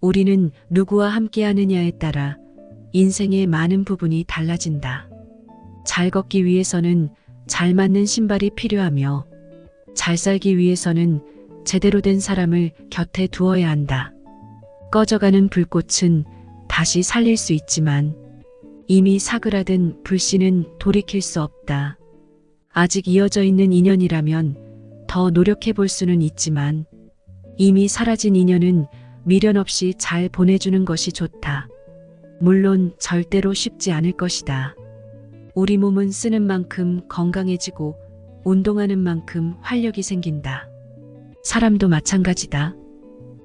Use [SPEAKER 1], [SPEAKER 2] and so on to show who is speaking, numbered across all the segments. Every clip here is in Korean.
[SPEAKER 1] 우리는 누구와 함께하느냐에 따라 인생의 많은 부분이 달라진다. 잘 걷기 위해서는 잘 맞는 신발이 필요하며 잘 살기 위해서는 제대로 된 사람을 곁에 두어야 한다. 꺼져가는 불꽃은 다시 살릴 수 있지만 이미 사그라든 불씨는 돌이킬 수 없다. 아직 이어져 있는 인연이라면 더 노력해 볼 수는 있지만 이미 사라진 인연은 미련 없이 잘 보내주는 것이 좋다. 물론 절대로 쉽지 않을 것이다. 우리 몸은 쓰는 만큼 건강해지고 운동하는 만큼 활력이 생긴다. 사람도 마찬가지다.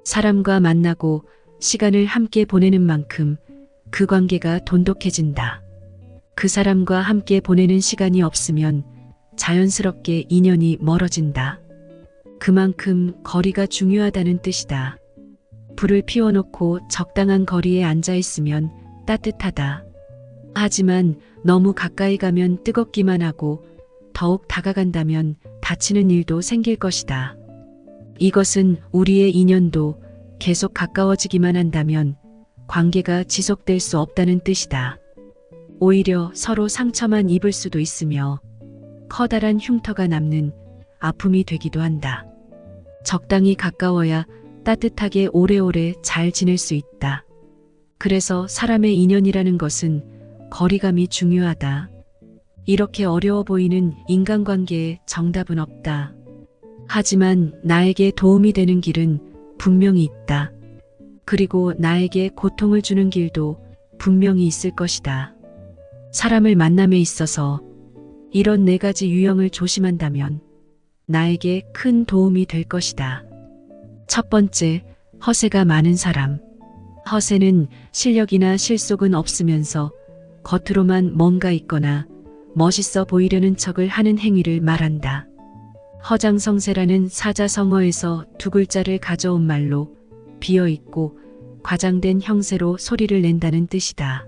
[SPEAKER 1] 사람과 만나고 시간을 함께 보내는 만큼 그 관계가 돈독해진다. 그 사람과 함께 보내는 시간이 없으면 자연스럽게 인연이 멀어진다. 그만큼 거리가 중요하다는 뜻이다. 불을 피워놓고 적당한 거리에 앉아 있으면 따뜻하다. 하지만 너무 가까이 가면 뜨겁기만 하고 더욱 다가간다면 다치는 일도 생길 것이다. 이것은 우리의 인연도 계속 가까워지기만 한다면 관계가 지속될 수 없다는 뜻이다. 오히려 서로 상처만 입을 수도 있으며 커다란 흉터가 남는 아픔이 되기도 한다. 적당히 가까워야 따뜻하게 오래오래 잘 지낼 수 있다. 그래서 사람의 인연이라는 것은 거리감이 중요하다. 이렇게 어려워 보이는 인간관계에 정답은 없다. 하지만 나에게 도움이 되는 길은 분명히 있다. 그리고 나에게 고통을 주는 길도 분명히 있을 것이다. 사람을 만남에 있어서 이런 4가지 유형을 조심한다면 나에게 큰 도움이 될 것이다. 첫 번째, 허세가 많은 사람. 허세는 실력이나 실속은 없으면서 겉으로만 뭔가 있거나 멋있어 보이려는 척을 하는 행위를 말한다. 허장성세라는 사자성어에서 2글자를 가져온 말로 비어있고 과장된 형세로 소리를 낸다는 뜻이다.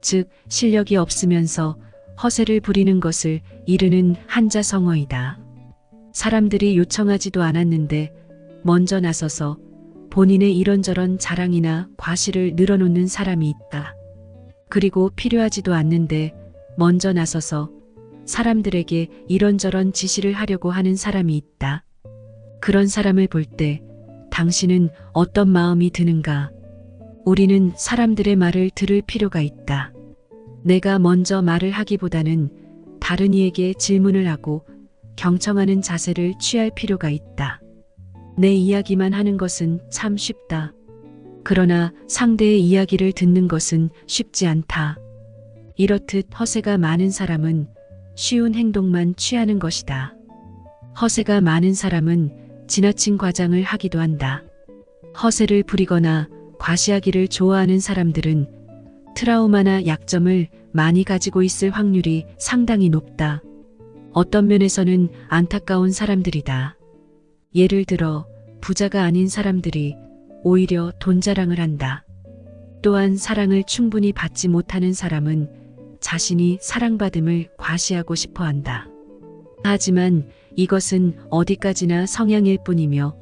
[SPEAKER 1] 즉, 실력이 없으면서 허세를 부리는 것을 이르는 한자성어이다. 사람들이 요청하지도 않았는데 먼저 나서서 본인의 이런저런 자랑이나 과실을 늘어놓는 사람이 있다. 그리고 필요하지도 않는데 먼저 나서서 사람들에게 이런저런 지시를 하려고 하는 사람이 있다. 그런 사람을 볼 때 당신은 어떤 마음이 드는가? 우리는 사람들의 말을 들을 필요가 있다. 내가 먼저 말을 하기보다는 다른 이에게 질문을 하고 경청하는 자세를 취할 필요가 있다. 내 이야기만 하는 것은 참 쉽다. 그러나 상대의 이야기를 듣는 것은 쉽지 않다. 이렇듯 허세가 많은 사람은 쉬운 행동만 취하는 것이다. 허세가 많은 사람은 지나친 과장을 하기도 한다. 허세를 부리거나 과시하기를 좋아하는 사람들은 트라우마나 약점을 많이 가지고 있을 확률이 상당히 높다. 어떤 면에서는 안타까운 사람들이다. 예를 들어 부자가 아닌 사람들이 오히려 돈 자랑을 한다. 또한 사랑을 충분히 받지 못하는 사람은 자신이 사랑받음을 과시하고 싶어 한다. 하지만 이것은 어디까지나 성향일 뿐이며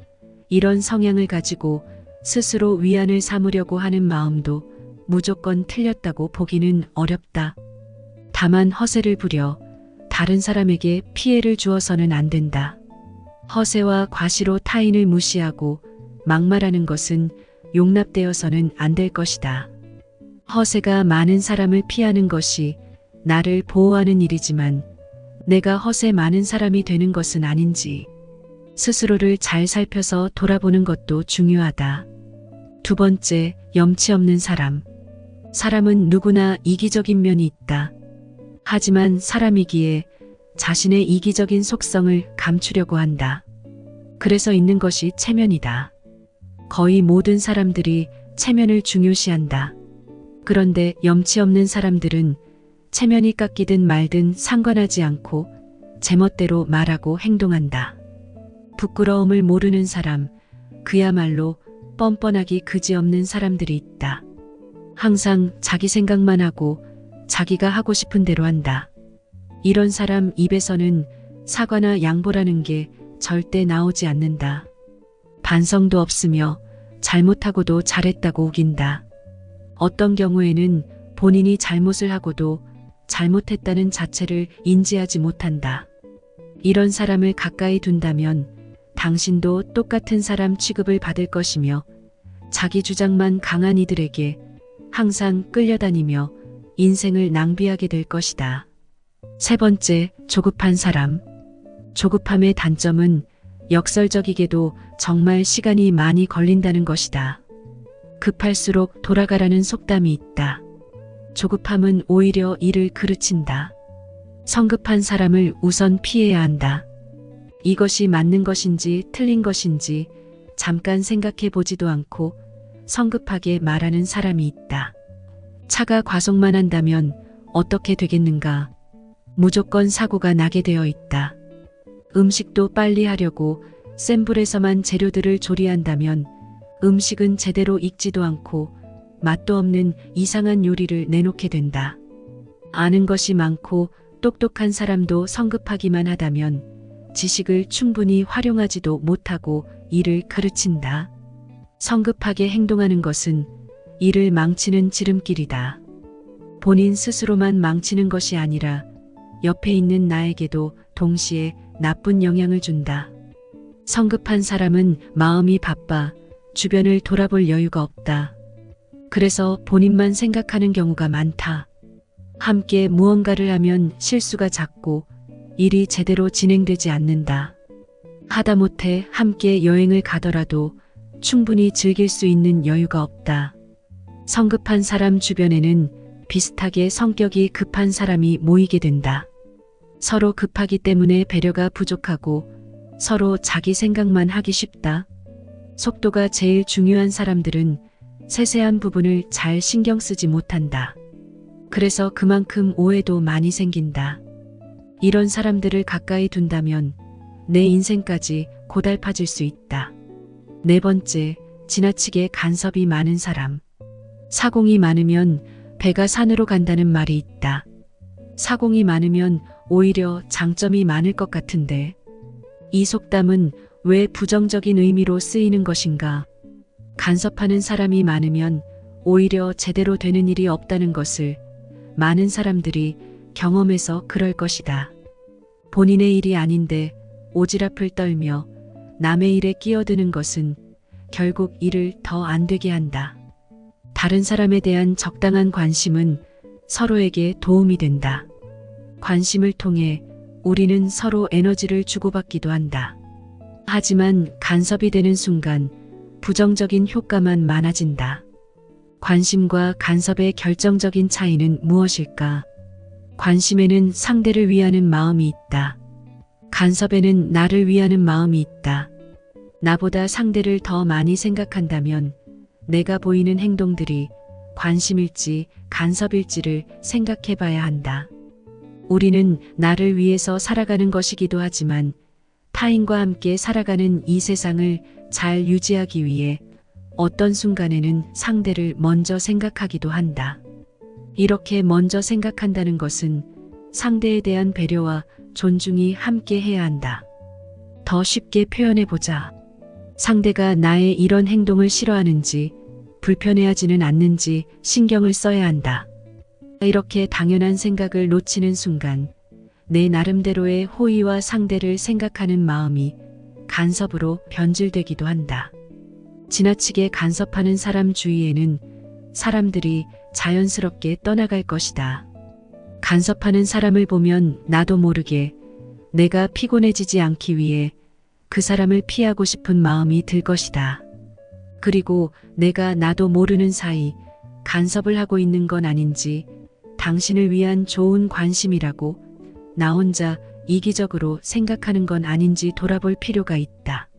[SPEAKER 1] 이런 성향을 가지고 스스로 위안을 삼으려고 하는 마음도 무조건 틀렸다고 보기는 어렵다. 다만 허세를 부려 다른 사람에게 피해를 주어서는 안 된다. 허세와 과시로 타인을 무시하고 막말하는 것은 용납되어서는 안 될 것이다. 허세가 많은 사람을 피하는 것이 나를 보호하는 일이지만 내가 허세 많은 사람이 되는 것은 아닌지 스스로를 잘 살펴서 돌아보는 것도 중요하다. 두 번째, 염치 없는 사람. 사람은 누구나 이기적인 면이 있다. 하지만 사람이기에 자신의 이기적인 속성을 감추려고 한다. 그래서 있는 것이 체면이다. 거의 모든 사람들이 체면을 중요시한다. 그런데 염치 없는 사람들은 체면이 깎이든 말든 상관하지 않고 제멋대로 말하고 행동한다. 부끄러움을 모르는 사람, 그야말로 뻔뻔하기 그지없는 사람들이 있다. 항상 자기 생각만 하고 자기가 하고 싶은 대로 한다. 이런 사람 입에서는 사과나 양보라는 게 절대 나오지 않는다. 반성도 없으며 잘못하고도 잘했다고 우긴다. 어떤 경우에는 본인이 잘못을 하고도 잘못했다는 자체를 인지하지 못한다. 이런 사람을 가까이 둔다면 당신도 똑같은 사람 취급을 받을 것이며 자기 주장만 강한 이들에게 항상 끌려다니며 인생을 낭비하게 될 것이다. 세 번째, 조급한 사람. 조급함의 단점은 역설적이게도 정말 시간이 많이 걸린다는 것이다. 급할수록 돌아가라는 속담이 있다. 조급함은 오히려 일을 그르친다. 성급한 사람을 우선 피해야 한다. 이것이 맞는 것인지 틀린 것인지 잠깐 생각해 보지도 않고 성급하게 말하는 사람이 있다. 차가 과속만 한다면 어떻게 되겠는가? 무조건 사고가 나게 되어 있다. 음식도 빨리 하려고 센 불에서만 재료들을 조리한다면 음식은 제대로 익지도 않고 맛도 없는 이상한 요리를 내놓게 된다. 아는 것이 많고 똑똑한 사람도 성급하기만 하다면 지식을 충분히 활용하지도 못하고 일을 그르친다. 성급하게 행동하는 것은 일을 망치는 지름길이다. 본인 스스로만 망치는 것이 아니라 옆에 있는 나에게도 동시에 나쁜 영향을 준다. 성급한 사람은 마음이 바빠 주변을 돌아볼 여유가 없다. 그래서 본인만 생각하는 경우가 많다. 함께 무언가를 하면 실수가 잦고 일이 제대로 진행되지 않는다. 하다못해 함께 여행을 가더라도 충분히 즐길 수 있는 여유가 없다. 성급한 사람 주변에는 비슷하게 성격이 급한 사람이 모이게 된다. 서로 급하기 때문에 배려가 부족하고 서로 자기 생각만 하기 쉽다. 속도가 제일 중요한 사람들은 세세한 부분을 잘 신경 쓰지 못한다. 그래서 그만큼 오해도 많이 생긴다. 이런 사람들을 가까이 둔다면 내 인생까지 고달파질 수 있다. 네 번째, 지나치게 간섭이 많은 사람. 사공이 많으면 배가 산으로 간다는 말이 있다. 사공이 많으면 오히려 장점이 많을 것 같은데 이 속담은 왜 부정적인 의미로 쓰이는 것인가? 간섭하는 사람이 많으면 오히려 제대로 되는 일이 없다는 것을 많은 사람들이 경험해서 그럴 것이다. 본인의 일이 아닌데 오지랖을 떨며 남의 일에 끼어드는 것은 결국 일을 더 안 되게 한다. 다른 사람에 대한 적당한 관심은 서로에게 도움이 된다. 관심을 통해 우리는 서로 에너지를 주고받기도 한다. 하지만 간섭이 되는 순간 부정적인 효과만 많아진다. 관심과 간섭의 결정적인 차이는 무엇일까? 관심에는 상대를 위하는 마음이 있다. 간섭에는 나를 위하는 마음이 있다. 나보다 상대를 더 많이 생각한다면 내가 보이는 행동들이 관심일지 간섭일지를 생각해 봐야 한다. 우리는 나를 위해서 살아가는 것이기도 하지만 타인과 함께 살아가는 이 세상을 잘 유지하기 위해 어떤 순간에는 상대를 먼저 생각하기도 한다. 이렇게 먼저 생각한다는 것은 상대에 대한 배려와 존중이 함께 해야 한다. 더 쉽게 표현해 보자. 상대가 나의 이런 행동을 싫어하는지 불편해하지는 않는지 신경을 써야 한다. 이렇게 당연한 생각을 놓치는 순간 내 나름대로의 호의와 상대를 생각하는 마음이 간섭으로 변질되기도 한다. 지나치게 간섭하는 사람 주위에는 사람들이 자연스럽게 떠나갈 것이다. 간섭하는 사람을 보면 나도 모르게 내가 피곤해지지 않기 위해 그 사람을 피하고 싶은 마음이 들 것이다. 그리고 내가 나도 모르는 사이 간섭을 하고 있는 건 아닌지 당신을 위한 좋은 관심이라고 나 혼자 이기적으로 생각하는 건 아닌지 돌아볼 필요가 있다.